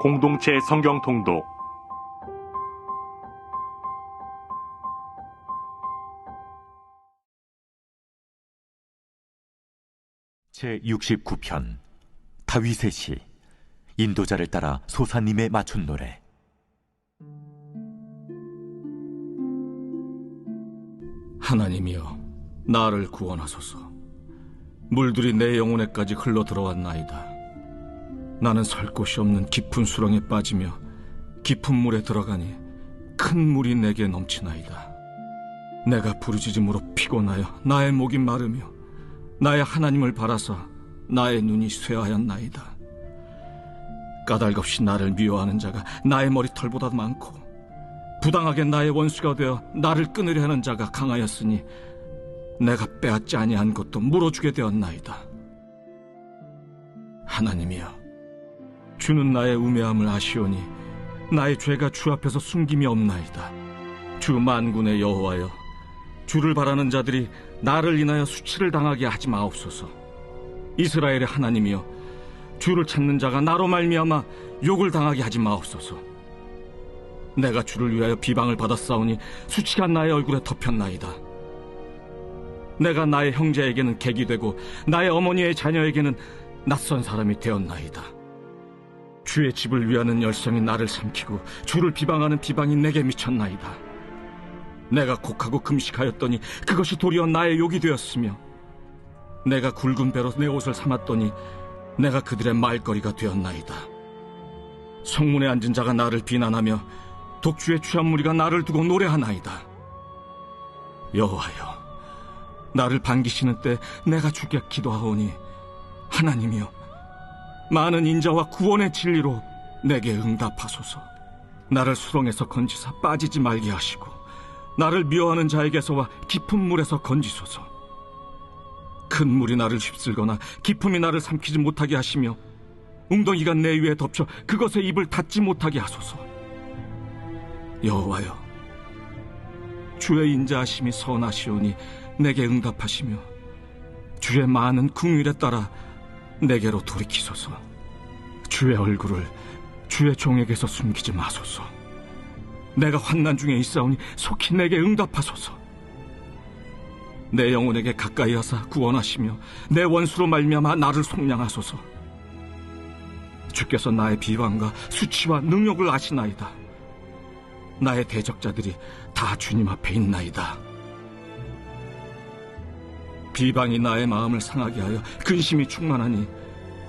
공동체 성경 통독 제69편 다윗의 시. 인도자를 따라 소사님의 맞춘 노래. 하나님이여, 나를 구원하소서. 물들이 내 영혼에까지 흘러 들어왔나이다. 나는 설 곳이 없는 깊은 수렁에 빠지며 깊은 물에 들어가니 큰 물이 내게 넘치나이다. 내가 부르짖음으로 피곤하여 나의 목이 마르며 나의 하나님을 바라사 나의 눈이 쇠하였나이다. 까닭없이 나를 미워하는 자가 나의 머리털보다 많고 부당하게 나의 원수가 되어 나를 끊으려 하는 자가 강하였으니 내가 빼앗지 아니한 것도 물어주게 되었나이다. 하나님이여, 주는 나의 우매함을 아시오니 나의 죄가 주 앞에서 숨김이 없나이다. 주 만군의 여호와여, 주를 바라는 자들이 나를 인하여 수치를 당하게 하지 마옵소서. 이스라엘의 하나님이여, 주를 찾는 자가 나로 말미암아 욕을 당하게 하지 마옵소서. 내가 주를 위하여 비방을 받았사오니 수치가 나의 얼굴에 덮였나이다. 내가 나의 형제에게는 객이 되고 나의 어머니의 자녀에게는 낯선 사람이 되었나이다. 주의 집을 위하는 열성이 나를 삼키고 주를 비방하는 비방이 내게 미쳤나이다. 내가 곡하고 금식하였더니 그것이 도리어 나의 욕이 되었으며 내가 굵은 배로 내 옷을 삼았더니 내가 그들의 말거리가 되었나이다. 성문에 앉은 자가 나를 비난하며 독주의 취한 무리가 나를 두고 노래하나이다. 여호와여, 나를 반기시는 때 내가 주께 기도하오니 하나님이여, 많은 인자와 구원의 진리로 내게 응답하소서. 나를 수렁에서 건지사 빠지지 말게 하시고 나를 미워하는 자에게서와 깊은 물에서 건지소서. 큰 물이 나를 휩쓸거나 깊음이 나를 삼키지 못하게 하시며 웅덩이가 내 위에 덮쳐 그것에 입을 닫지 못하게 하소서. 여호와여, 주의 인자하심이 선하시오니 내게 응답하시며 주의 많은 긍휼에 따라 내게로 돌이키소서. 주의 얼굴을 주의 종에게서 숨기지 마소서. 내가 환난 중에 있사오니 속히 내게 응답하소서. 내 영혼에게 가까이 하사 구원하시며 내 원수로 말미암아 나를 속량하소서. 주께서 나의 비방과 수치와 능욕을 아시나이다. 나의 대적자들이 다 주님 앞에 있나이다. 비방이 나의 마음을 상하게 하여 근심이 충만하니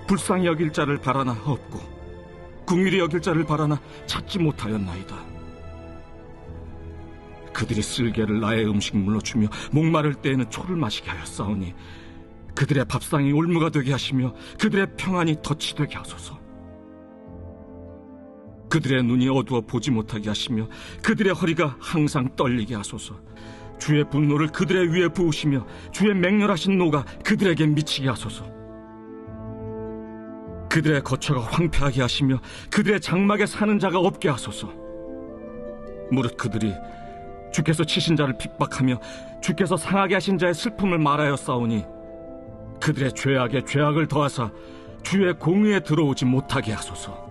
불쌍히 여길 자를 바라나 없고 긍휼히 여길 자를 바라나 찾지 못하였나이다. 그들이 쓸개를 나의 음식물로 주며 목마를 때에는 초를 마시게 하였사오니 그들의 밥상이 올무가 되게 하시며 그들의 평안이 덫이 되게 하소서. 그들의 눈이 어두워 보지 못하게 하시며 그들의 허리가 항상 떨리게 하소서. 주의 분노를 그들의 위에 부으시며 주의 맹렬하신 노가 그들에게 미치게 하소서. 그들의 거처가 황폐하게 하시며 그들의 장막에 사는 자가 없게 하소서. 무릇 그들이 주께서 치신 자를 핍박하며 주께서 상하게 하신 자의 슬픔을 말하였사오니 그들의 죄악에 죄악을 더하사 주의 공의에 들어오지 못하게 하소서.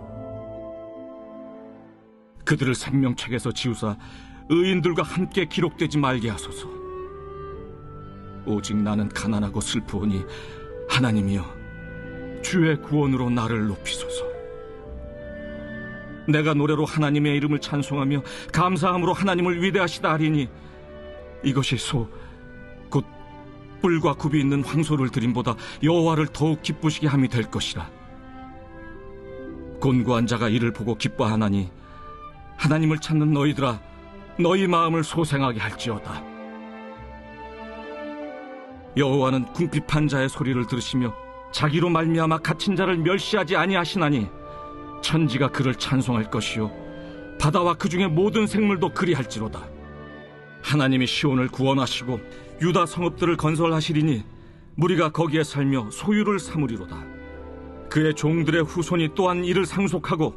그들을 생명책에서 지우사 의인들과 함께 기록되지 말게 하소서. 오직 나는 가난하고 슬프오니 하나님이여, 주의 구원으로 나를 높이소서. 내가 노래로 하나님의 이름을 찬송하며 감사함으로 하나님을 위대하시다 하리니 이것이 곧 뿔과 굽이 있는 황소를 드림보다 여호와를 더욱 기쁘시게 함이 될 것이라. 곤고한 자가 이를 보고 기뻐하나니 하나님을 찾는 너희들아, 너희 마음을 소생하게 할지어다. 여호와는 궁핍한 자의 소리를 들으시며 자기로 말미암아 갇힌 자를 멸시하지 아니하시나니 천지가 그를 찬송할 것이요 바다와 그 중에 모든 생물도 그리할지로다. 하나님이 시온을 구원하시고 유다 성읍들을 건설하시리니 무리가 거기에 살며 소유를 삼으리로다. 그의 종들의 후손이 또한 이를 상속하고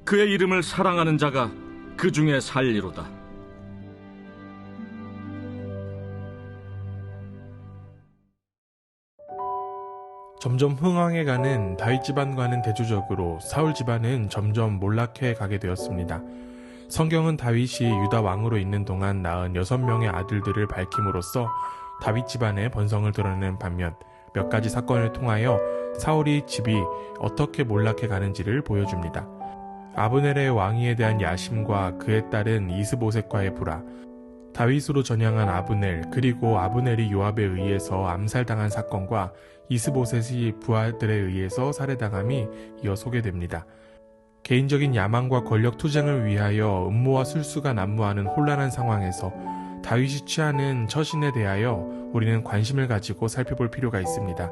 그의 이름을 사랑하는 자가 그 중에 살리로다. 점점 흥왕해가는 다윗 집안과는 대조적으로 사울 집안은 점점 몰락해 가게 되었습니다. 성경은 다윗이 유다 왕으로 있는 동안 낳은 6명의 아들들을 밝힘으로써 다윗 집안의 번성을 드러내는 반면 몇 가지 사건을 통하여 사울이 집이 어떻게 몰락해 가는지를 보여줍니다. 아브넬의 왕위에 대한 야심과 그에 따른 이스보셋과의 불화, 다윗으로 전향한 아브넬, 그리고 아브넬이 요압에 의해서 암살당한 사건과 이스보셋이 부하들에 의해서 살해당함이 이어 소개됩니다. 개인적인 야망과 권력 투쟁을 위하여 음모와 술수가 난무하는 혼란한 상황에서 다윗이 취하는 처신에 대하여 우리는 관심을 가지고 살펴볼 필요가 있습니다.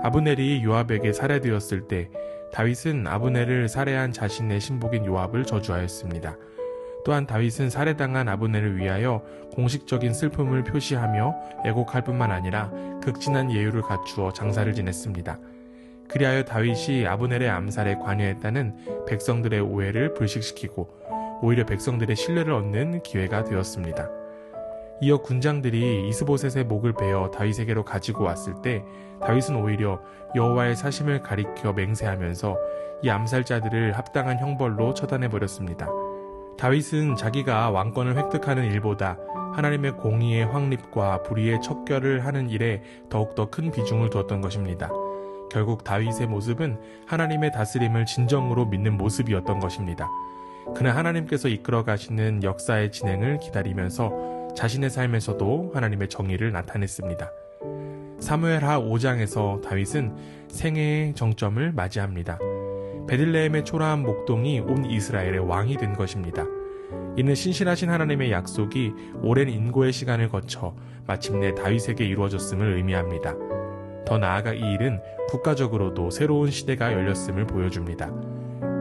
아브넬이 요압에게 살해되었을 때 다윗은 아브넬을 살해한 자신의 신복인 요압을 저주하였습니다. 또한 다윗은 살해당한 아브넬을 위하여 공식적인 슬픔을 표시하며 애곡할 뿐만 아니라 극진한 예우를 갖추어 장사를 지냈습니다. 그리하여 다윗이 아브넬의 암살에 관여했다는 백성들의 오해를 불식시키고 오히려 백성들의 신뢰를 얻는 기회가 되었습니다. 이어 군장들이 이스보셋의 목을 베어 다윗에게로 가지고 왔을 때 다윗은 오히려 여호와의 사심을 가리켜 맹세하면서 이 암살자들을 합당한 형벌로 처단해버렸습니다. 다윗은 자기가 왕권을 획득하는 일보다 하나님의 공의의 확립과 불의의 척결을 하는 일에 더욱더 큰 비중을 두었던 것입니다. 결국 다윗의 모습은 하나님의 다스림을 진정으로 믿는 모습이었던 것입니다. 그는 하나님께서 이끌어 가시는 역사의 진행을 기다리면서 자신의 삶에서도 하나님의 정의를 나타냈습니다. 사무엘하 5장에서 다윗은 생애의 정점을 맞이합니다. 베들레헴의 초라한 목동이 온 이스라엘의 왕이 된 것입니다. 이는 신실하신 하나님의 약속이 오랜 인고의 시간을 거쳐 마침내 다윗에게 이루어졌음을 의미합니다. 더 나아가 이 일은 국가적으로도 새로운 시대가 열렸음을 보여줍니다.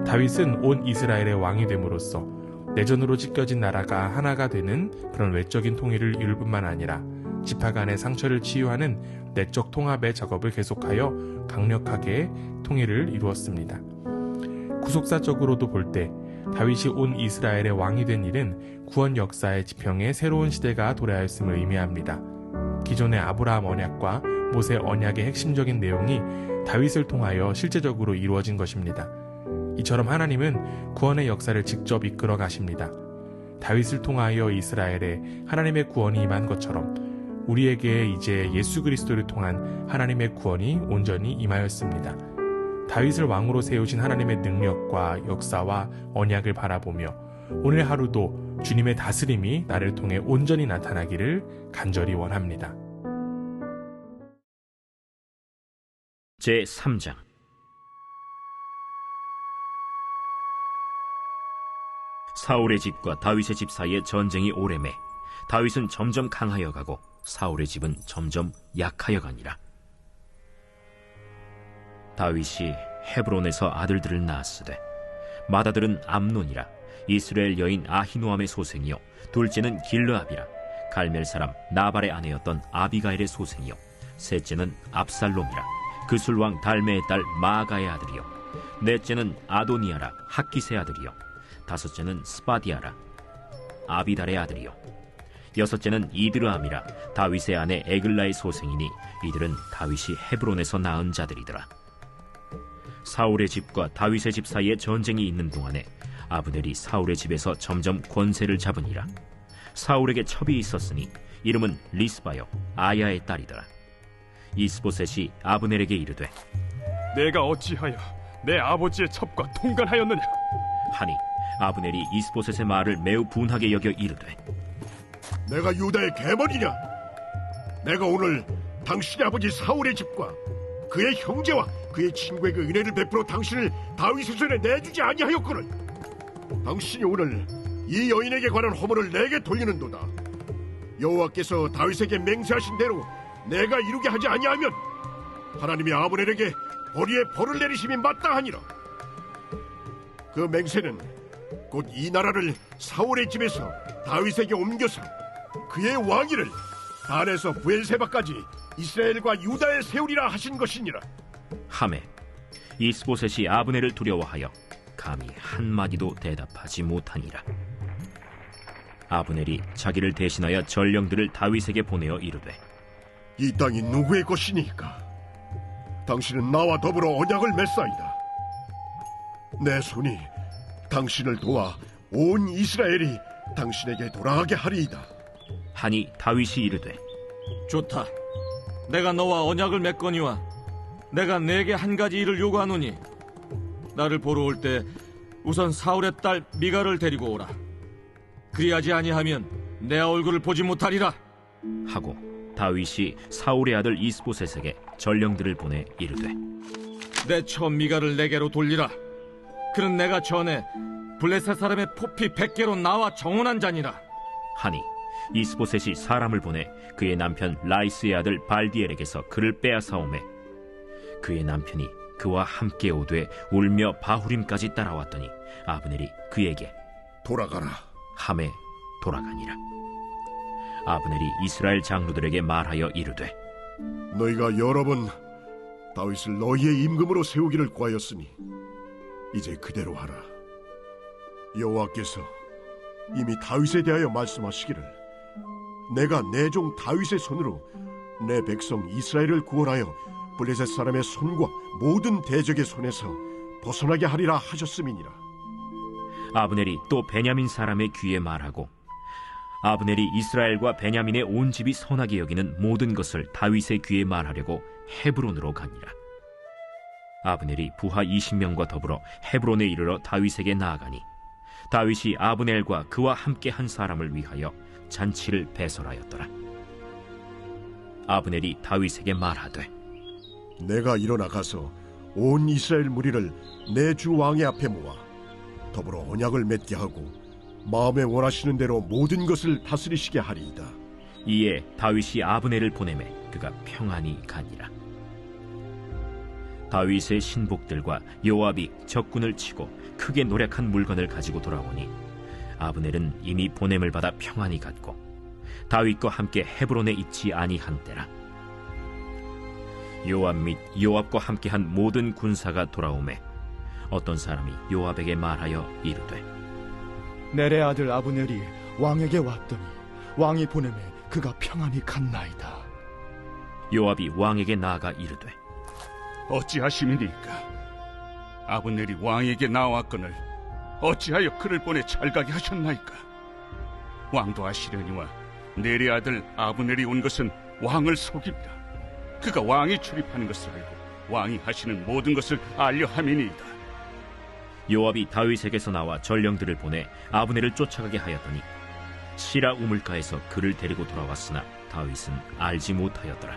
다윗은 온 이스라엘의 왕이 됨으로써 내전으로 찢겨진 나라가 하나가 되는 그런 외적인 통일을 이룰 뿐만 아니라 지파 간의 상처를 치유하는 내적 통합의 작업을 계속하여 강력하게 통일을 이루었습니다. 구속사적으로도 볼 때 다윗이 온 이스라엘의 왕이 된 일은 구원 역사의 지평에 새로운 시대가 도래하였음을 의미합니다. 기존의 아브라함 언약과 모세 언약의 핵심적인 내용이 다윗을 통하여 실제적으로 이루어진 것입니다. 이처럼 하나님은 구원의 역사를 직접 이끌어 가십니다. 다윗을 통하여 이스라엘에 하나님의 구원이 임한 것처럼 우리에게 이제 예수 그리스도를 통한 하나님의 구원이 온전히 임하였습니다. 다윗을 왕으로 세우신 하나님의 능력과 역사와 언약을 바라보며 오늘 하루도 주님의 다스림이 나를 통해 온전히 나타나기를 간절히 원합니다. 제3장 사울의 집과 다윗의 집 사이에 전쟁이 오래매 다윗은 점점 강하여 가고 사울의 집은 점점 약하여 가니라. 다윗이 헤브론에서 아들들을 낳았으되 맏아들은 암논이라 이스라엘 여인 아히노암의 소생이요 둘째는 길르압이라 갈멜 사람 나발의 아내였던 아비가일의 소생이요 셋째는 압살롬이라 그술왕 달메의 딸 마아가의 아들이요 넷째는 아도니아라 학기스의 아들이요 다섯째는 스바디아라 아비달의 아들이요 여섯째는 이드르암이라 다윗의 아내 에글라의 소생이니 이들은 다윗이 헤브론에서 낳은 자들이더라. 사울의 집과 다윗의 집 사이에 전쟁이 있는 동안에 아브넬이 사울의 집에서 점점 권세를 잡으니라. 사울에게 첩이 있었으니 이름은 리스바요 아야의 딸이더라. 이스보셋이 아브넬에게 이르되 내가 어찌하여 내 아버지의 첩과 통간하였느냐 하니 아브넬이 이스보셋의 말을 매우 분하게 여겨 이르되 내가 유다의 계머리냐? 내가 오늘 당신의 아버지 사울의 집과 그의 형제와 그의 친구에게 은혜를 베풀어 당신을 다윗의 손에 내주지 아니하였거늘. 당신이 오늘 이 여인에게 관한 허물을 내게 돌리는도다. 여호와께서 다윗에게 맹세하신 대로 내가 이루게 하지 아니하면 하나님이 아브넬에게 벌이에 벌을 내리심이 마땅하니라. 그 맹세는 곧 이 나라를 사울의 집에서 다윗에게 옮겨서 그의 왕위를 단에서 부엘세바까지 이스라엘과 유다에 세우리라 하신 것이니라. 하매 이스보셋이 아브넬을 두려워하여 감히 한마디도 대답하지 못하니라. 아브넬이 자기를 대신하여 전령들을 다윗에게 보내어 이르되 이 땅이 누구의 것이니까? 당신은 나와 더불어 언약을 맺사이다. 내 손이 당신을 도와 온 이스라엘이 당신에게 돌아가게 하리이다. 하니 다윗이 이르되 좋다. 내가 너와 언약을 맺거니와 내가 네게 한 가지 일을 요구하노니 나를 보러 올 때 우선 사울의 딸 미갈을 데리고 오라. 그리하지 아니하면 내 얼굴을 보지 못하리라 하고 다윗이 사울의 아들 이스보셋에게 전령들을 보내 이르되 내 처 미갈을 내게로 돌리라. 그는 내가 전에 블레셋 사람의 포피 100개로 나와 정언한 자니라. 하니 이스보셋이 사람을 보내 그의 남편 라이스의 아들 발디엘에게서 그를 빼앗아오매 그의 남편이 그와 함께 오되 울며 바후림까지 따라왔더니 아브넬이 그에게 돌아가라 함에 돌아가니라. 아브넬이 이스라엘 장로들에게 말하여 이르되 너희가 여러 번 다윗을 너희의 임금으로 세우기를 구하였으니 이제 그대로 하라. 여호와께서 이미 다윗에 대하여 말씀하시기를 내가 내 종 다윗의 손으로 내 백성 이스라엘을 구원하여 블레셋 사람의 손과 모든 대적의 손에서 벗어나게 하리라 하셨음이니라. 아브넬이 또 베냐민 사람의 귀에 말하고 아브넬이 이스라엘과 베냐민의 온 집이 선하게 여기는 모든 것을 다윗의 귀에 말하려고 헤브론으로 가니라. 아브넬이 부하 20명과 더불어 헤브론에 이르러 다윗에게 나아가니 다윗이 아브넬과 그와 함께 한 사람을 위하여 잔치를 배설하였더라. 아브넬이 다윗에게 말하되 내가 일어나 가서 온 이스라엘 무리를 내 주 왕의 앞에 모아 더불어 언약을 맺게 하고 마음에 원하시는 대로 모든 것을 다스리시게 하리이다. 이에 다윗이 아브넬을 보내매 그가 평안히 가니라. 다윗의 신복들과 요압이 적군을 치고 크게 노력한 물건을 가지고 돌아오니 아브넬은 이미 보냄을 받아 평안히 갔고 다윗과 함께 헤브론에 있지 아니한 때라. 요압 및 요압과 함께한 모든 군사가 돌아오매 어떤 사람이 요압에게 말하여 이르되 넬의 아들 아브넬이 왕에게 왔더니 왕이 보내매 그가 평안히 갔나이다. 요압이 왕에게 나아가 이르되 어찌하심이니까? 아브넬이 왕에게 나왔거늘 어찌하여 그를 보내 찰가게 하셨나이까? 왕도 아시려니와 넬의 아들 아브넬이 온 것은 왕을 속입니다. 그가 왕이 출입하는 것을 알고 왕이 하시는 모든 것을 알려 함이니이다. 요압이 다윗에게서 나와 전령들을 보내 아브넬을 쫓아가게 하였더니 시라 우물가에서 그를 데리고 돌아왔으나 다윗은 알지 못하였더라.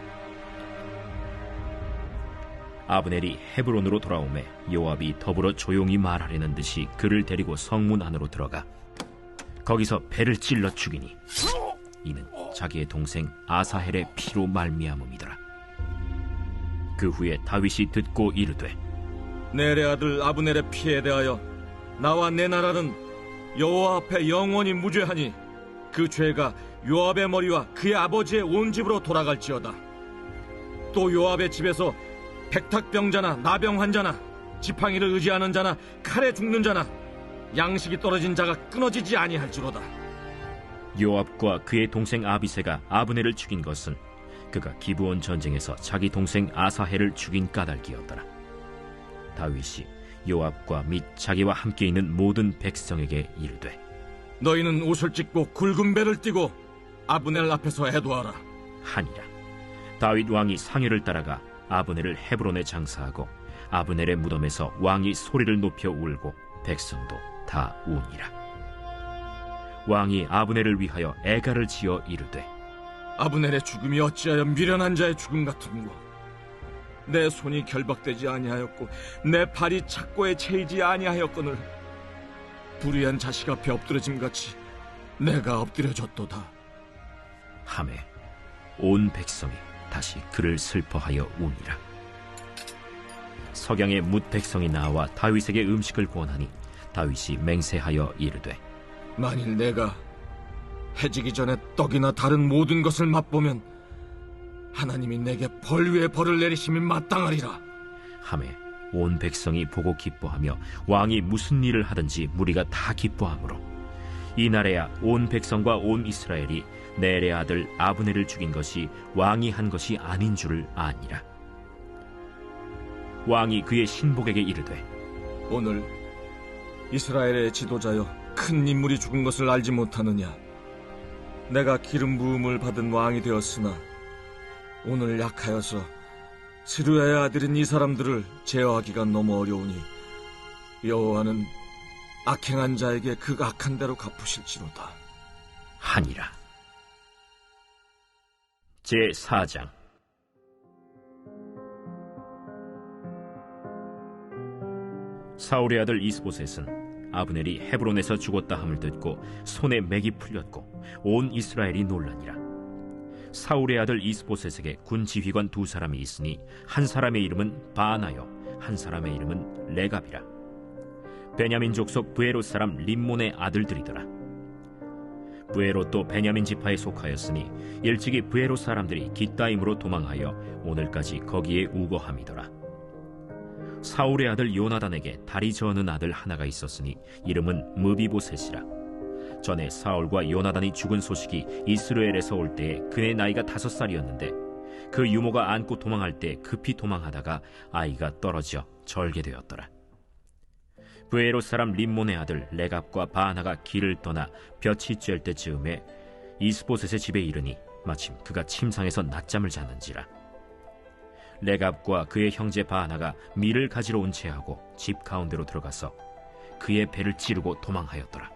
아브넬이 헤브론으로 돌아오매 요압이 더불어 조용히 말하려는 듯이 그를 데리고 성문 안으로 들어가 거기서 배를 찔러 죽이니 이는 자기의 동생 아사헬의 피로 말미암음이더라. 그 후에 다윗이 듣고 이르되 넬의 아들 아브넬의 피에 대하여 나와 내 나라는 여호와 앞에 영원히 무죄하니 그 죄가 요압의 머리와 그의 아버지의 온 집으로 돌아갈지어다. 또 요압의 집에서 백탁병자나 나병 환자나 지팡이를 의지하는 자나 칼에 죽는 자나 양식이 떨어진 자가 끊어지지 아니할지로다. 요압과 그의 동생 아비새가 아브넬을 죽인 것은 그가 기브온 전쟁에서 자기 동생 아사헬을 죽인 까닭이었더라. 다윗이 요압과 및 자기와 함께 있는 모든 백성에게 이르되 너희는 옷을 찢고 굵은 배를 띠고 아브넬 앞에서 애도하라 하니라. 다윗 왕이 상회를 따라가 아브넬을 헤브론에 장사하고 아브넬의 무덤에서 왕이 소리를 높여 울고 백성도 다 우니라. 왕이 아브넬을 위하여 애가를 지어 이르되 아브넬의 죽음이 어찌하여 미련한 자의 죽음 같은고. 내 손이 결박되지 아니하였고 내 발이 착고에 채이지 아니하였거늘 불의한 자식 앞에 엎드려짐같이 내가 엎드려졌도다 하매 온 백성이 다시 그를 슬퍼하여 우니라. 석양에 뭇 백성이 나와 다윗에게 음식을 구원하니 다윗이 맹세하여 이르되 만일 내가 해지기 전에 떡이나 다른 모든 것을 맛보면 하나님이 내게 벌 위에 벌을 내리심이 마땅하리라 하매 온 백성이 보고 기뻐하며 왕이 무슨 일을 하든지 무리가 다 기뻐하므로 이날에야 온 백성과 온 이스라엘이 넬의 아들 아브넬을 죽인 것이 왕이 한 것이 아닌 줄을 아니라. 왕이 그의 신복에게 이르되 오늘 이스라엘의 지도자여 큰 인물이 죽은 것을 알지 못하느냐? 내가 기름 부음을 받은 왕이 되었으나 오늘 약하여서 스루야의 아들인 이 사람들을 제어하기가 너무 어려우니 여호와는 악행한 자에게 그 악한 대로 갚으실지로다 하니라. 제4장. 사울의 아들 이스보셋은 아브넬이 헤브론에서 죽었다 함을 듣고 손에 맥이 풀렸고 온 이스라엘이 놀라니라. 사울의 아들 이스보셋에게 군 지휘관 2사람이 있으니 한 사람의 이름은 바나요 한 사람의 이름은 레갑이라. 베냐민 족속 브에롯 사람 림몬의 아들들이더라. 브에롯도 베냐민 지파에 속하였으니 일찍이 브에롯 사람들이 깃다임으로 도망하여 오늘까지 거기에 우거함이더라. 사울의 아들 요나단에게 다리 저는 아들 하나가 있었으니 이름은 무비보셋이라. 전에 사울과 요나단이 죽은 소식이 이스라엘에서 올 때에 그의 나이가 5살이었는데 그 유모가 안고 도망할 때 급히 도망하다가 아이가 떨어져 절개되었더라. 브에롯 사람 림몬의 아들 레갑과 바나가 길을 떠나 볕이 쬐을 때 즈음에 이스보셋의 집에 이르니 마침 그가 침상에서 낮잠을 자는지라. 레갑과 그의 형제 바나가 밀을 가지러 온 채하고 집 가운데로 들어가서 그의 배를 찌르고 도망하였더라.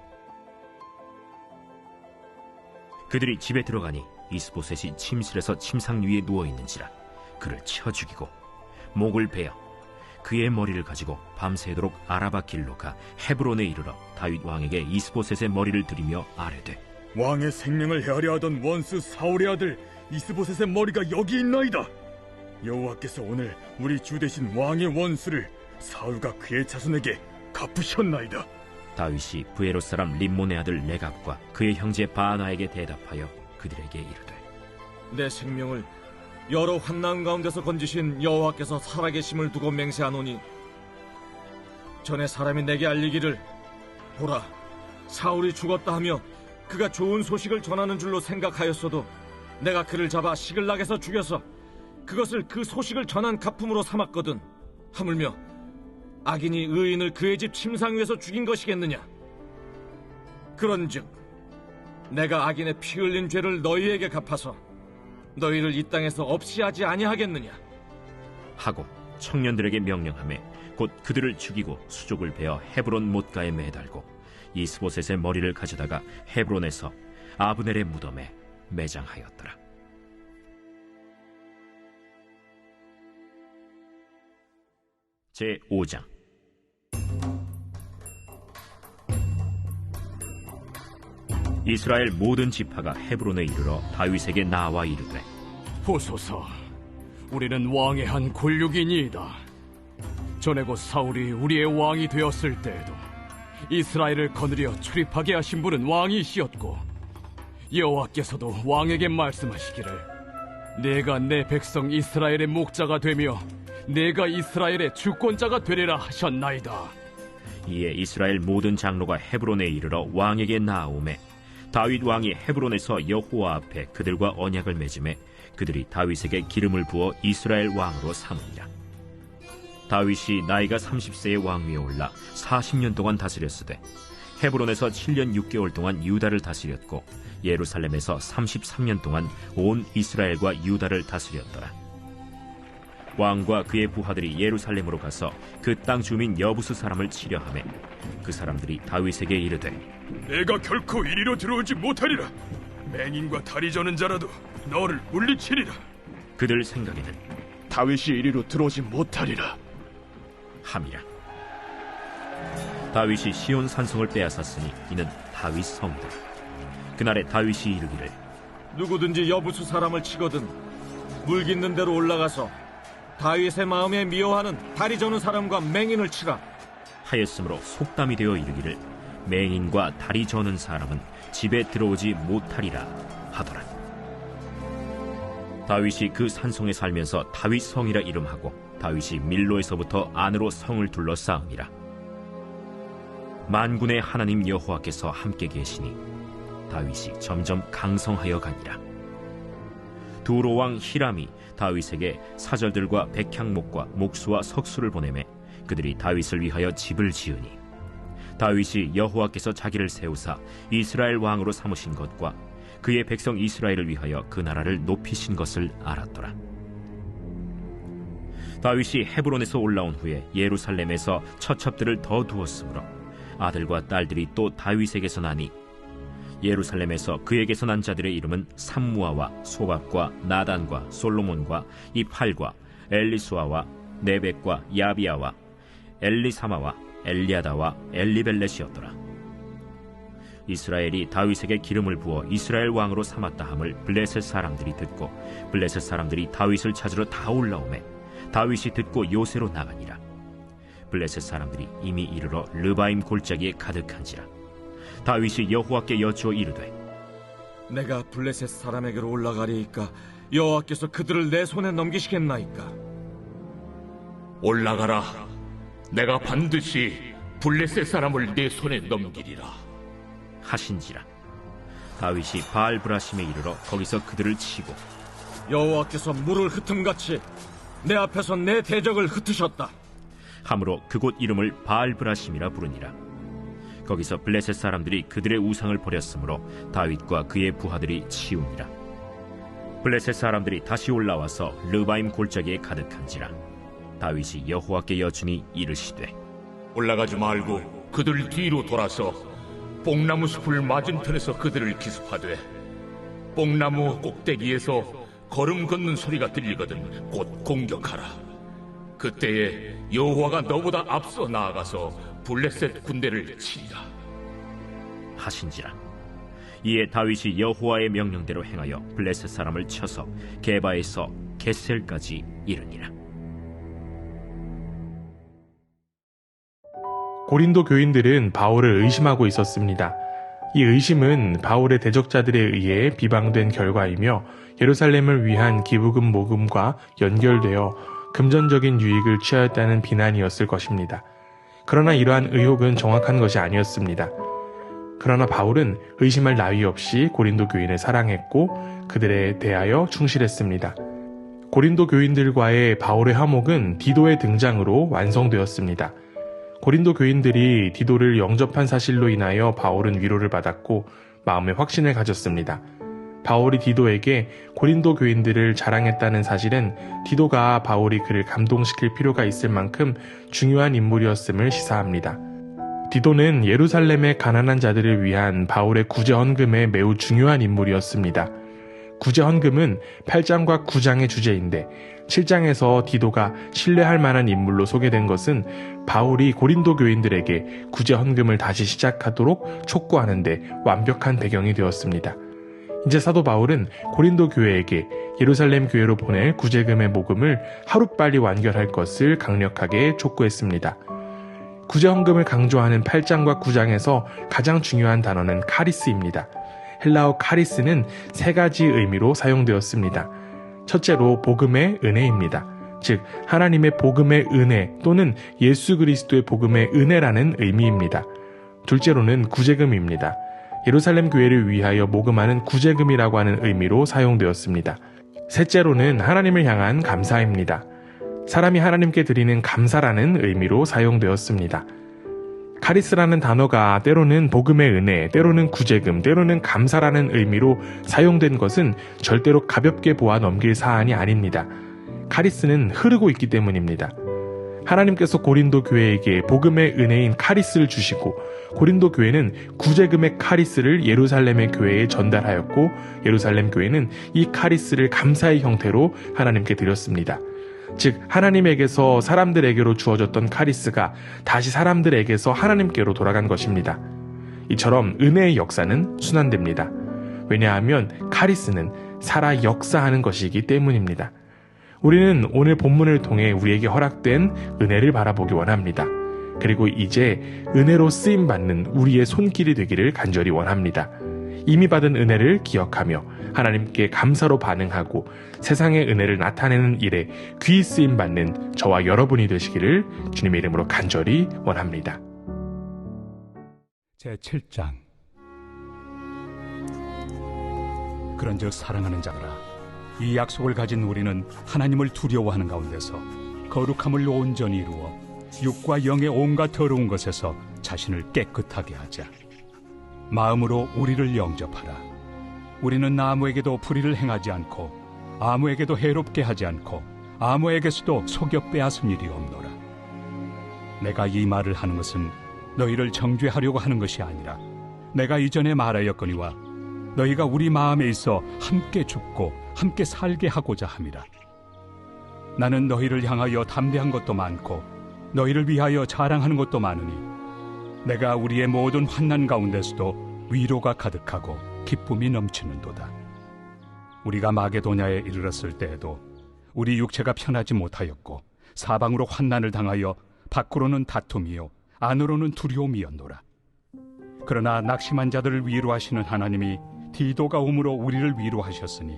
그들이 집에 들어가니 이스보셋이 침실에서 침상 위에 누워있는지라. 그를 쳐 죽이고 목을 베어 그의 머리를 가지고 밤새도록 아라바 길로 가 헤브론에 이르러 다윗 왕에게 이스보셋의 머리를 들이며 아뢰되 왕의 생명을 헤아려 하던 원수 사울의 아들 이스보셋의 머리가 여기 있나이다. 여호와께서 오늘 우리 주 대신 왕의 원수를 사울과 그의 자손에게 갚으셨나이다. 다윗이 브에롯 사람 림몬의 아들 레갑과 그의 형제 바나에게 대답하여 그들에게 이르되 내 생명을 여러 환난 가운데서 건지신 여호와께서 살아계심을 두고 맹세하노니 전에 사람이 내게 알리기를 보라 사울이 죽었다 하며 그가 좋은 소식을 전하는 줄로 생각하였어도 내가 그를 잡아 시글락에서 죽여서 그것을 그 소식을 전한 가품으로 삼았거든. 하물며 악인이 의인을 그의 집 침상 위에서 죽인 것이겠느냐? 그런즉 내가 악인의 피 흘린 죄를 너희에게 갚아서 너희를 이 땅에서 없이 하지 아니하겠느냐? 하고 청년들에게 명령하매 곧 그들을 죽이고 수족을 베어 헤브론 못가에 매달고 이스보셋의 머리를 가져다가 헤브론에서 아브넬의 무덤에 매장하였더라. 제5장. 이스라엘 모든 지파가 헤브론에 이르러 다윗에게 나와 이르되 보소서, 우리는 왕의 한 권력이니이다. 전에 곧 사울이 우리의 왕이 되었을 때에도 이스라엘을 거느려 출입하게 하신 분은 왕이시었고 여호와께서도 왕에게 말씀하시기를 내가 내 백성 이스라엘의 목자가 되며 내가 이스라엘의 주권자가 되리라 하셨나이다. 이에 이스라엘 모든 장로가 헤브론에 이르러 왕에게 나아오매 다윗 왕이 헤브론에서 여호와 앞에 그들과 언약을 맺음에 그들이 다윗에게 기름을 부어 이스라엘 왕으로 삼으니라. 다윗이 나이가 30세의 왕 위에 올라 40년 동안 다스렸으되 헤브론에서 7년 6개월 동안 유다를 다스렸고 예루살렘에서 33년 동안 온 이스라엘과 유다를 다스렸더라. 왕과 그의 부하들이 예루살렘으로 가서 그 땅 주민 여부수 사람을 치려하매 그 사람들이 다윗에게 이르되 내가 결코 이리로 들어오지 못하리라. 맹인과 다리 저는 자라도 너를 물리치리라. 그들 생각에는 다윗이 이리로 들어오지 못하리라 함이라. 다윗이 시온 산성을 빼앗았으니 이는 다윗 성이다. 그날에 다윗이 이르기를 누구든지 여부수 사람을 치거든 물 깃는 대로 올라가서 다윗의 마음에 미워하는 다리 저는 사람과 맹인을 치라 하였으므로 속담이 되어 이르기를 맹인과 다리 저는 사람은 집에 들어오지 못하리라 하더라. 다윗이 그 산성에 살면서 다윗 성이라 이름하고 다윗이 밀로에서부터 안으로 성을 둘러싸음이라. 만군의 하나님 여호와께서 함께 계시니 다윗이 점점 강성하여 가니라. 두로 왕 히람이 다윗에게 사절들과 백향목과 목수와 석수를 보내매 그들이 다윗을 위하여 집을 지으니 다윗이 여호와께서 자기를 세우사 이스라엘 왕으로 삼으신 것과 그의 백성 이스라엘을 위하여 그 나라를 높이신 것을 알았더라. 다윗이 헤브론에서 올라온 후에 예루살렘에서 처첩들을 더 두었으므로 아들과 딸들이 또 다윗에게서 나니 예루살렘에서 그에게서 난 자들의 이름은 삼무아와 소밥과 나단과 솔로몬과 이팔과 엘리수아와 네벡과 야비아와 엘리사마와 엘리아다와 엘리벨렛이었더라. 이스라엘이 다윗에게 기름을 부어 이스라엘 왕으로 삼았다 함을 블레셋 사람들이 듣고 블레셋 사람들이 다윗을 찾으러 다 올라오매 다윗이 듣고 요새로 나가니라. 블레셋 사람들이 이미 이르러 르바임 골짜기에 가득한지라. 다윗이 여호와께 여쭈어 이르되 내가 블레셋 사람에게로 올라가리이까 여호와께서 그들을 내 손에 넘기시겠나이까? 올라가라. 내가 반드시 블레셋 사람을 내 손에 넘기리라 하신지라. 다윗이 바알브라심에 이르러 거기서 그들을 치고 여호와께서 물을 흩음같이 내 앞에서 내 대적을 흩으셨다 함으로 그곳 이름을 바알브라심이라 부르니라. 거기서 블레셋 사람들이 그들의 우상을 버렸으므로 다윗과 그의 부하들이 치우니라. 블레셋 사람들이 다시 올라와서 르바임 골짜기에 가득한지라. 다윗이 여호와께 여쭈니 이르시되 올라가지 말고 그들 뒤로 돌아서 뽕나무 숲을 맞은편에서 그들을 기습하되 뽕나무 꼭대기에서 걸음 걷는 소리가 들리거든 곧 공격하라. 그때에 여호와가 너보다 앞서 나아가서 블레셋 군대를 치리라 하신지라. 이에 다윗이 여호와의 명령대로 행하여 블레셋 사람을 쳐서 게바에서 겟셀까지 이르니라. 고린도 교인들은 바울을 의심하고 있었습니다. 이 의심은 바울의 대적자들에 의해 비방된 결과이며 예루살렘을 위한 기부금 모금과 연결되어 금전적인 유익을 취하였다는 비난이었을 것입니다. 그러나 이러한 의혹은 정확한 것이 아니었습니다. 그러나 바울은 의심할 나위 없이 고린도 교인을 사랑했고 그들에 대하여 충실했습니다. 고린도 교인들과의 바울의 화목은 디도의 등장으로 완성되었습니다. 고린도 교인들이 디도를 영접한 사실로 인하여 바울은 위로를 받았고 마음의 확신을 가졌습니다. 바울이 디도에게 고린도 교인들을 자랑했다는 사실은 디도가 바울이 그를 감동시킬 필요가 있을 만큼 중요한 인물이었음을 시사합니다. 디도는 예루살렘의 가난한 자들을 위한 바울의 구제 헌금에 매우 중요한 인물이었습니다. 구제 헌금은 8장과 9장의 주제인데 7장에서 디도가 신뢰할 만한 인물로 소개된 것은 바울이 고린도 교인들에게 구제 헌금을 다시 시작하도록 촉구하는데 완벽한 배경이 되었습니다. 이제 사도 바울은 고린도 교회에게 예루살렘 교회로 보낼 구제금의 모금을 하루빨리 완결할 것을 강력하게 촉구했습니다. 구제 헌금을 강조하는 8장과 9장에서 가장 중요한 단어는 카리스입니다. 헬라어 카리스는 3가지 의미로 사용되었습니다. 첫째로 복음의 은혜입니다. 즉 하나님의 복음의 은혜 또는 예수 그리스도의 복음의 은혜라는 의미입니다. 둘째로는 구제금입니다. 예루살렘 교회를 위하여 모금하는 구제금이라고 하는 의미로 사용되었습니다. 셋째로는 하나님을 향한 감사입니다. 사람이 하나님께 드리는 감사라는 의미로 사용되었습니다. 카리스라는 단어가 때로는 복음의 은혜, 때로는 구제금, 때로는 감사라는 의미로 사용된 것은 절대로 가볍게 보아 넘길 사안이 아닙니다. 카리스는 흐르고 있기 때문입니다. 하나님께서 고린도 교회에게 복음의 은혜인 카리스를 주시고 고린도 교회는 구제금의 카리스를 예루살렘의 교회에 전달하였고 예루살렘 교회는 이 카리스를 감사의 형태로 하나님께 드렸습니다. 즉 하나님에게서 사람들에게로 주어졌던 카리스가 다시 사람들에게서 하나님께로 돌아간 것입니다. 이처럼 은혜의 역사는 순환됩니다. 왜냐하면 카리스는 살아 역사하는 것이기 때문입니다. 우리는 오늘 본문을 통해 우리에게 허락된 은혜를 바라보기 원합니다. 그리고 이제 은혜로 쓰임받는 우리의 손길이 되기를 간절히 원합니다. 이미 받은 은혜를 기억하며 하나님께 감사로 반응하고 세상의 은혜를 나타내는 일에 귀히 쓰임받는 저와 여러분이 되시기를 주님의 이름으로 간절히 원합니다. 제7장 그런즉 사랑하는 자들아 이 약속을 가진 우리는 하나님을 두려워하는 가운데서 거룩함을 온전히 이루어 육과 영의 온갖 더러운 것에서 자신을 깨끗하게 하자. 마음으로 우리를 영접하라. 우리는 아무에게도 불의를 행하지 않고 아무에게도 해롭게 하지 않고 아무에게서도 속여 빼앗은 일이 없노라. 내가 이 말을 하는 것은 너희를 정죄하려고 하는 것이 아니라 내가 이전에 말하였거니와 너희가 우리 마음에 있어 함께 죽고 함께 살게 하고자 함이라. 나는 너희를 향하여 담대한 것도 많고 너희를 위하여 자랑하는 것도 많으니 내가 우리의 모든 환난 가운데서도 위로가 가득하고 기쁨이 넘치는도다. 우리가 마게도냐에 이르렀을 때에도 우리 육체가 편하지 못하였고 사방으로 환난을 당하여 밖으로는 다툼이요 안으로는 두려움이었노라. 그러나 낙심한 자들을 위로하시는 하나님이 디도가 옴으로 우리를 위로하셨으니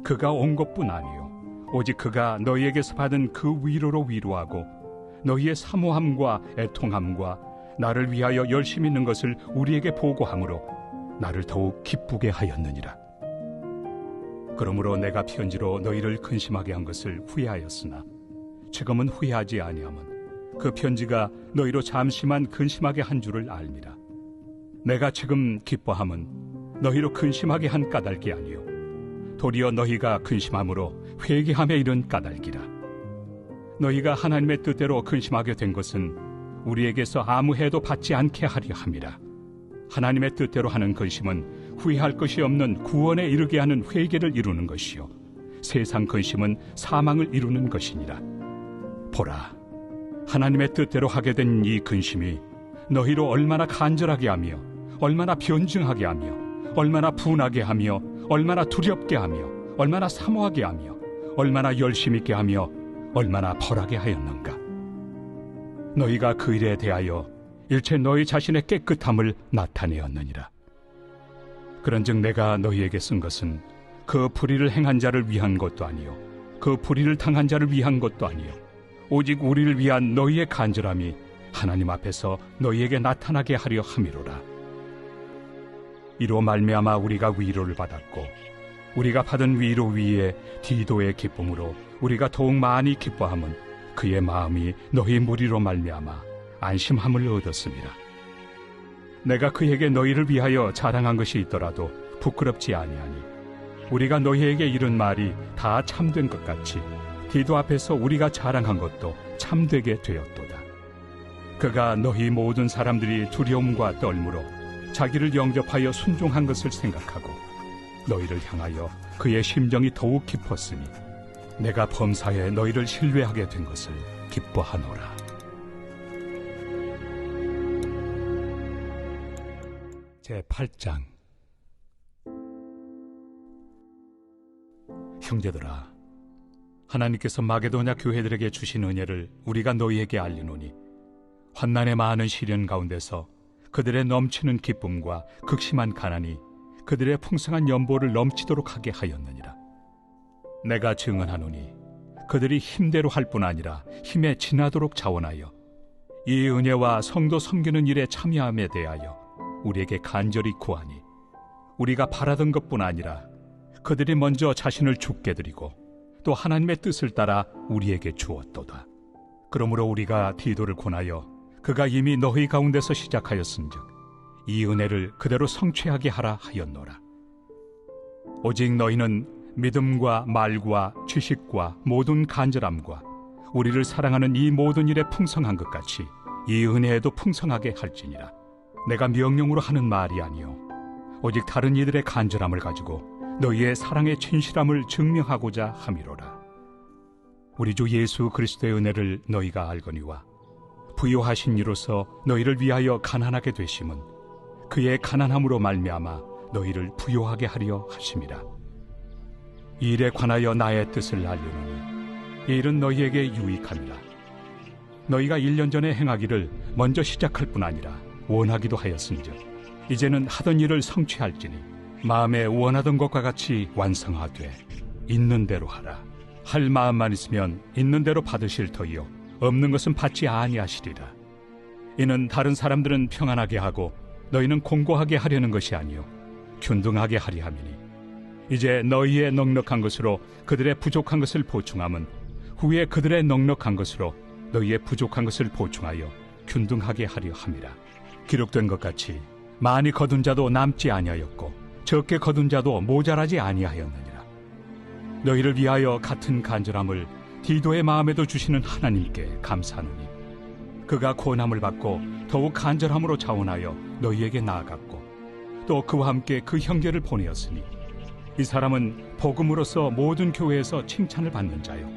그가 온 것뿐 아니요 오직 그가 너희에게서 받은 그 위로로 위로하고 너희의 사모함과 애통함과 나를 위하여 열심히 있는 것을 우리에게 보고함으로 나를 더욱 기쁘게 하였느니라. 그러므로 내가 편지로 너희를 근심하게 한 것을 후회하였으나 지금은 후회하지 아니함은 그 편지가 너희로 잠시만 근심하게 한 줄을 알미라. 내가 지금 기뻐함은 너희로 근심하게 한 까닭이 아니요 도리어 너희가 근심함으로 회개함에 이른 까닭이라. 너희가 하나님의 뜻대로 근심하게 된 것은 우리에게서 아무 해도 받지 않게 하려 함이라. 하나님의 뜻대로 하는 근심은 후회할 것이 없는 구원에 이르게 하는 회개를 이루는 것이요 세상 근심은 사망을 이루는 것이니라. 보라, 하나님의 뜻대로 하게 된 이 근심이 너희로 얼마나 간절하게 하며 얼마나 변증하게 하며 얼마나 분하게 하며 얼마나 두렵게 하며 얼마나 사모하게 하며 얼마나 열심 있게 하며 얼마나 벌하게 하였는가. 너희가 그 일에 대하여 일체 너희 자신의 깨끗함을 나타내었느니라. 그런즉 내가 너희에게 쓴 것은 그 불의를 행한 자를 위한 것도 아니요 그 불의를 당한 자를 위한 것도 아니요 오직 우리를 위한 너희의 간절함이 하나님 앞에서 너희에게 나타나게 하려 함이로라. 이로 말미암아 우리가 위로를 받았고 우리가 받은 위로 위에 디도의 기쁨으로 우리가 더욱 많이 기뻐함은 그의 마음이 너희 무리로 말미암아 안심함을 얻었습니다. 내가 그에게 너희를 위하여 자랑한 것이 있더라도 부끄럽지 아니하니 우리가 너희에게 이른 말이 다 참된 것 같이 디도 앞에서 우리가 자랑한 것도 참되게 되었도다. 그가 너희 모든 사람들이 두려움과 떨므로 자기를 영접하여 순종한 것을 생각하고 너희를 향하여 그의 심정이 더욱 깊었으니 내가 범사에 너희를 신뢰하게 된 것을 기뻐하노라. 제8장. 형제들아, 하나님께서 마게도냐 교회들에게 주신 은혜를 우리가 너희에게 알리노니 환난의 많은 시련 가운데서 그들의 넘치는 기쁨과 극심한 가난이 그들의 풍성한 연보를 넘치도록 하게 하였느니라. 내가 증언하노니 그들이 힘대로 할 뿐 아니라 힘에 지나도록 자원하여 이 은혜와 성도 섬기는 일에 참여함에 대하여 우리에게 간절히 구하니 우리가 바라던 것뿐 아니라 그들이 먼저 자신을 죽게 드리고 또 하나님의 뜻을 따라 우리에게 주었도다. 그러므로 우리가 디도를 권하여 그가 이미 너희 가운데서 시작하였은즉 이 은혜를 그대로 성취하게 하라 하였노라. 오직 너희는 믿음과 말과 지식과 모든 간절함과 우리를 사랑하는 이 모든 일에 풍성한 것 같이 이 은혜에도 풍성하게 할지니라. 내가 명령으로 하는 말이 아니요 오직 다른 이들의 간절함을 가지고 너희의 사랑의 진실함을 증명하고자 함이로라. 우리 주 예수 그리스도의 은혜를 너희가 알거니와 부요하신 이로서 너희를 위하여 가난하게 되심은 그의 가난함으로 말미암아 너희를 부요하게 하려 하심이라. 이 일에 관하여 나의 뜻을 알려노니 이 일은 너희에게 유익함이라. 너희가 1년 전에 행하기를 먼저 시작할 뿐 아니라 원하기도 하였은즉 이제는 하던 일을 성취할지니 마음에 원하던 것과 같이 완성하되 있는 대로 하라. 할 마음만 있으면 있는 대로 받으실 터이요 없는 것은 받지 아니하시리라. 이는 다른 사람들은 평안하게 하고 너희는 공고하게 하려는 것이 아니요 균등하게 하려 함이니 이제 너희의 넉넉한 것으로 그들의 부족한 것을 보충함은 후에 그들의 넉넉한 것으로 너희의 부족한 것을 보충하여 균등하게 하려 함이라. 기록된 것 같이 많이 거둔 자도 남지 아니하였고 적게 거둔 자도 모자라지 아니하였느니라. 너희를 위하여 같은 간절함을 디도의 마음에도 주시는 하나님께 감사하노니 그가 고난을 받고 더욱 간절함으로 자원하여 너희에게 나아갔고 또 그와 함께 그 형제를 보내었으니 이 사람은 복음으로서 모든 교회에서 칭찬을 받는 자요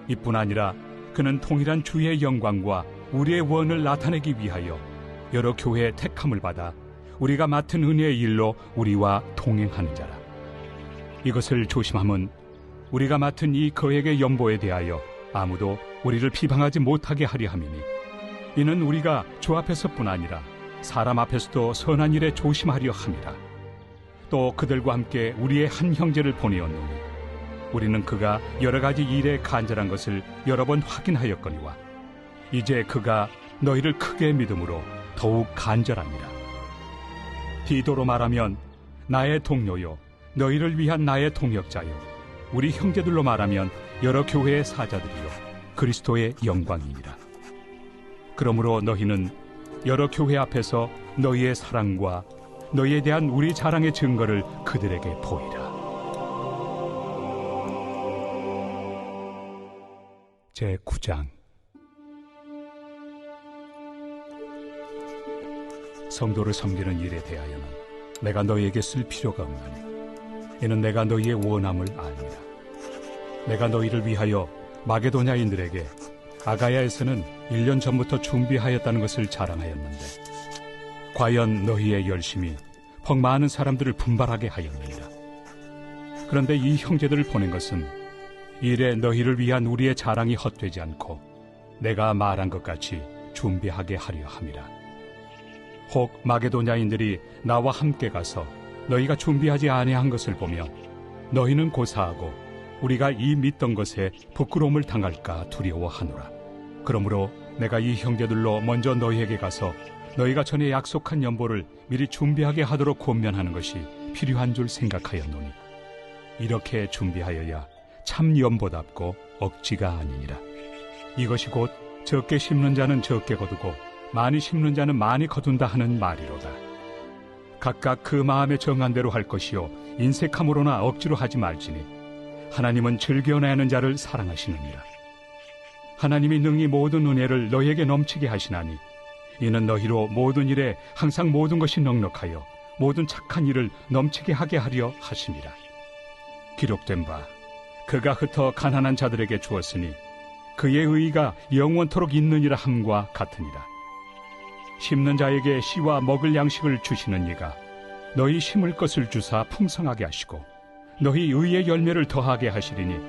이뿐 아니라 그는 통일한 주의 영광과 우리의 원을 나타내기 위하여 여러 교회의 택함을 받아 우리가 맡은 은혜의 일로 우리와 동행하는 자라. 이것을 조심함은 우리가 맡은 이 거액의 연보에 대하여 아무도 우리를 비방하지 못하게 하려 함이니 이는 우리가 주 앞에서뿐 아니라 사람 앞에서도 선한 일에 조심하려 함이라. 또 그들과 함께 우리의 한 형제를 보내었노니 우리는 그가 여러 가지 일에 간절한 것을 여러 번 확인하였거니와 이제 그가 너희를 크게 믿음으로 더욱 간절하니라. 디도로 말하면 나의 동료요 너희를 위한 나의 동역자요 우리 형제들로 말하면 여러 교회의 사자들이요 그리스도의 영광이니라. 그러므로 너희는 여러 교회 앞에서 너희의 사랑과 너희에 대한 우리 자랑의 증거를 그들에게 보이라. 제9장. 성도를 섬기는 일에 대하여는 내가 너희에게 쓸 필요가 없나니 이는 내가 너희의 원함을 알미라. 내가 너희를 위하여 마게도냐인들에게 아가야에서는 1년 전부터 준비하였다는 것을 자랑하였는데 과연 너희의 열심이 퍽 많은 사람들을 분발하게 하였느니라. 그런데 이 형제들을 보낸 것은 일에 너희를 위한 우리의 자랑이 헛되지 않고 내가 말한 것 같이 준비하게 하려 함이라. 혹 마게도냐인들이 나와 함께 가서 너희가 준비하지 아니한 것을 보며 너희는 고사하고 우리가 이 믿던 것에 부끄러움을 당할까 두려워하노라. 그러므로 내가 이 형제들로 먼저 너희에게 가서 너희가 전에 약속한 연보를 미리 준비하게 하도록 권면하는 것이 필요한 줄 생각하였노니 이렇게 준비하여야 참 연보답고 억지가 아니니라. 이것이 곧 적게 심는 자는 적게 거두고 많이 심는 자는 많이 거둔다 하는 말이로다. 각각 그 마음에 정한 대로 할 것이요 인색함으로나 억지로 하지 말지니 하나님은 즐겨내 하는 자를 사랑하시느니라. 하나님이 능히 모든 은혜를 너희에게 넘치게 하시나니 이는 너희로 모든 일에 항상 모든 것이 넉넉하여 모든 착한 일을 넘치게 하게 하려 하심이라. 기록된 바 그가 흩어 가난한 자들에게 주었으니 그의 의의가 영원토록 있느니라 함과 같으니라. 심는 자에게 씨와 먹을 양식을 주시는 이가 너희 심을 것을 주사 풍성하게 하시고 너희 의의 열매를 더하게 하시리니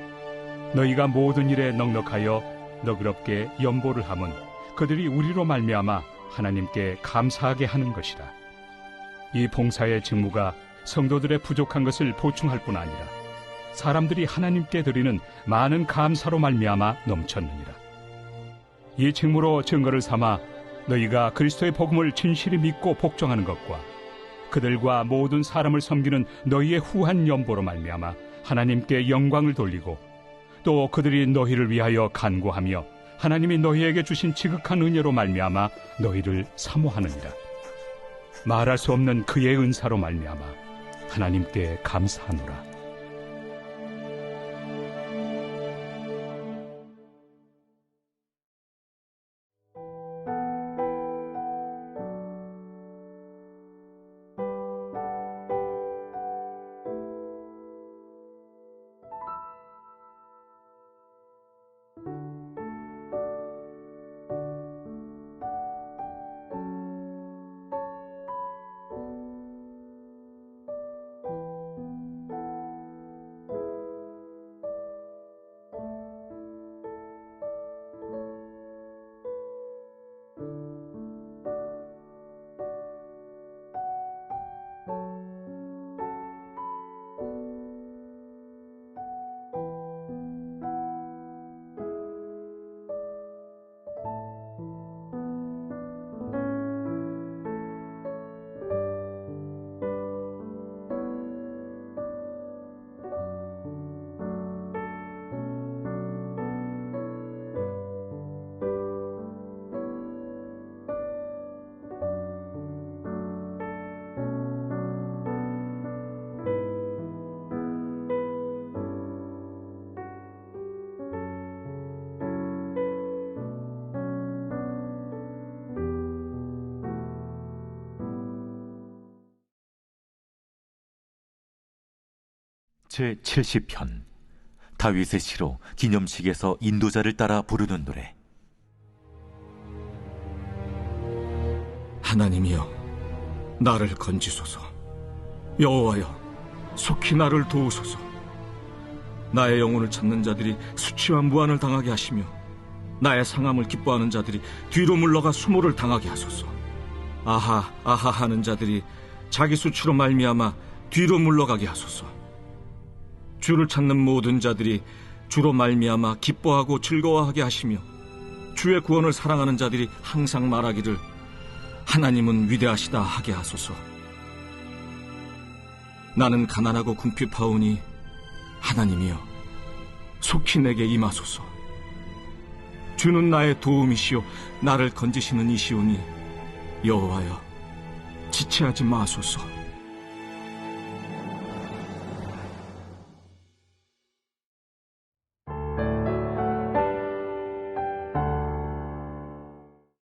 너희가 모든 일에 넉넉하여 너그럽게 연보를 함은 그들이 우리로 말미암아 하나님께 감사하게 하는 것이라. 이 봉사의 직무가 성도들의 부족한 것을 보충할 뿐 아니라 사람들이 하나님께 드리는 많은 감사로 말미암아 넘쳤느니라. 이 직무로 증거를 삼아 너희가 그리스도의 복음을 진실히 믿고 복종하는 것과 그들과 모든 사람을 섬기는 너희의 후한 연보로 말미암아 하나님께 영광을 돌리고 또 그들이 너희를 위하여 간구하며 하나님이 너희에게 주신 지극한 은혜로 말미암아 너희를 사모하느니라. 말할 수 없는 그의 은사로 말미암아 하나님께 감사하노라. 제70편 다윗의 시로 기념식에서 인도자를 따라 부르는 노래. 하나님이여, 나를 건지소서. 여호와여, 속히 나를 도우소서. 나의 영혼을 찾는 자들이 수치와 무한을 당하게 하시며 나의 상함을 기뻐하는 자들이 뒤로 물러가 수모를 당하게 하소서. 아하 아하 하는 자들이 자기 수치로 말미암아 뒤로 물러가게 하소서. 주를 찾는 모든 자들이 주로 말미암아 기뻐하고 즐거워하게 하시며 주의 구원을 사랑하는 자들이 항상 말하기를 하나님은 위대하시다 하게 하소서. 나는 가난하고 궁핍하오니 하나님이여, 속히 내게 임하소서. 주는 나의 도움이시오 나를 건지시는 이시오니 여호와여, 지체하지 마소서.